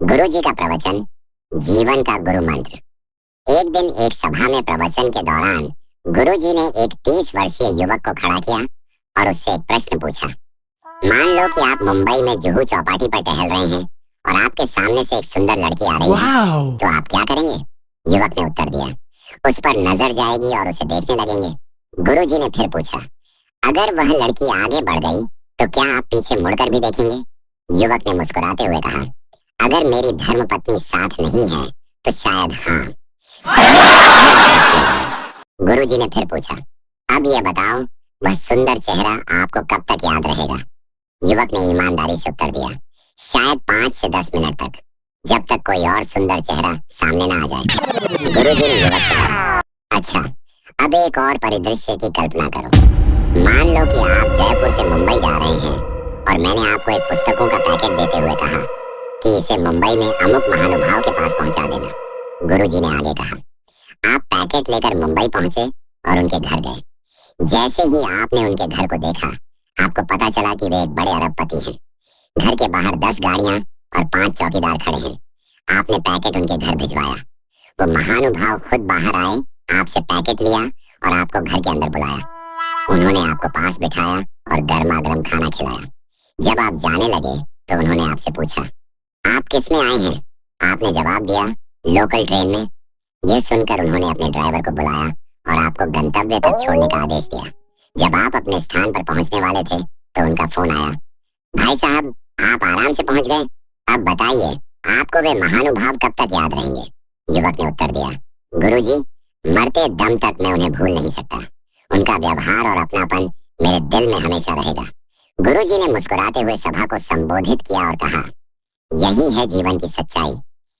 गुरु जी का प्रवचन, जीवन का गुरु मंत्र। एक दिन एक सभा में प्रवचन के दौरान गुरु जी ने एक 30 वर्षीय युवक को खड़ा किया और उससे एक प्रश्न पूछा। मान लो कि आप मुंबई में जुहू चौपाटी पर टहल रहे हैं और आपके सामने से एक सुंदर लड़की आ रही है, तो आप क्या करेंगे? युवक ने उत्तर दिया, उस पर नजर जाएगी और उसे देखने लगेंगे। गुरु जी ने फिर पूछा, अगर वह लड़की आगे बढ़ गई तो क्या आप पीछे मुड़कर भी देखेंगे? युवक ने मुस्कुराते हुए कहा, अगर मेरी धर्मपत्नी साथ नहीं है तो शायद हाँ। गुरु जी ने फिर पूछा, अब यह बताओ, वह सुंदर चेहरा आपको कब तक याद रहेगा? युवक ने ईमानदारी से उत्तर दिया, शायद 5 से 10 मिनट तक, जब तक कोई और सुंदर चेहरा सामने ना आ जाए। गुरु जी ने युवक से कहा, अच्छा, अब एक और परिदृश्य की कल्पना करो। मान लो कि आप जयपुर से मुंबई जा रहे हैं और मैंने आपको एक पुस्तकों का पैकेट देते हुए कहा कि इसे मुंबई में अमुक महानुभाव के पास पहुंचा देना। गुरु जी ने आगे कहा, आप पैकेट लेकर मुंबई पहुंचे और उनके घर गए। जैसे ही आपने उनके घर को देखा, आपको पता चला कि वे एक बड़े अरबपति हैं। घर के बाहर 10 गाड़ियां और 5 चौकीदार खड़े हैं। आपने पैकेट उनके घर भिजवाया। वो महानुभाव खुद बाहर आए, आपसे पैकेट लिया और आपको घर के अंदर बुलाया। उन्होंने आपको पास बिठाया और गर्मा गर्म खाना खिलाया। जब आप जाने लगे तो उन्होंने आपसे पूछा, आप किस में आए हैं? आपने जवाब दिया, लोकल ट्रेन में। यह सुनकर उन्होंने अपने ड्राइवर को बुलाया और आपको गंतव्य तक छोड़ने का आदेश दिया। जब आप अपने स्थान पर पहुंचने वाले थे तो उनका फोन आया, भाई साहब, आप आराम से पहुंच गए। अब बताइए, आपको वे महानुभाव कब तक याद रहेंगे? युवक ने उत्तर दिया, गुरुजी, मरते दम तक मैं उन्हें भूल नहीं सकता। उनका व्यवहार और अपनापन मेरे दिल में हमेशा रहेगा। गुरुजी ने मुस्कुराते हुए सभा को संबोधित किया और कहा, यही है जीवन की सच्चाई।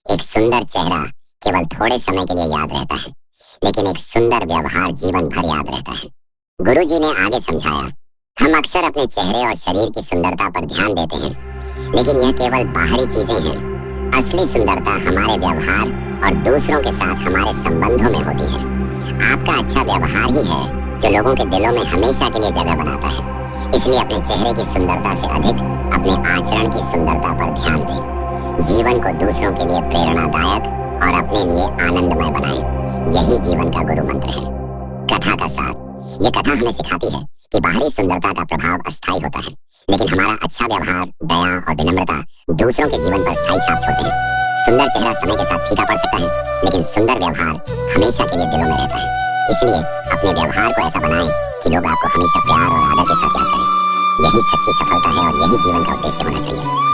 एक सुंदर चेहरा केवल थोड़े समय के लिए याद रहता है, लेकिन एक सुंदर व्यवहार जीवन भर याद रहता है। गुरुजी ने आगे समझाया, हम अक्सर अपने चेहरे और शरीर की सुंदरता पर ध्यान देते हैं, लेकिन यह केवल बाहरी चीजें हैं। असली सुंदरता हमारे व्यवहार और दूसरों के साथ हमारे संबंधों में होती है। आपका अच्छा व्यवहार ही है जो लोगों के दिलों में हमेशा के लिए जगह बनाता है। इसलिए अपने चेहरे की सुंदरता से अधिक अपने आचरण की सुंदरता पर ध्यान दें। जीवन को दूसरों के लिए प्रेरणादायक और अपने लिए आनंदमय बनाएं। यही जीवन का गुरु मंत्र है। कथा का सार, ये कथा हमें सिखाती है कि बाहरी सुंदरता का प्रभाव अस्थायी होता है, लेकिन हमारा अच्छा व्यवहार, दया और विनम्रता दूसरों के जीवन पर स्थायी छाप छोड़ते हैं। सुंदर चेहरा समय के साथ फीका पड़ सकता है, लेकिन सुंदर व्यवहार हमेशा के लिए दिलों में रहता है। इसलिए अपने व्यवहार को ऐसा बनाएं कि लोग आपको हमेशा प्यार और आदर के साथ याद करें। यही सच्ची सफलता है और यही जीवन का उद्देश्य होना चाहिए।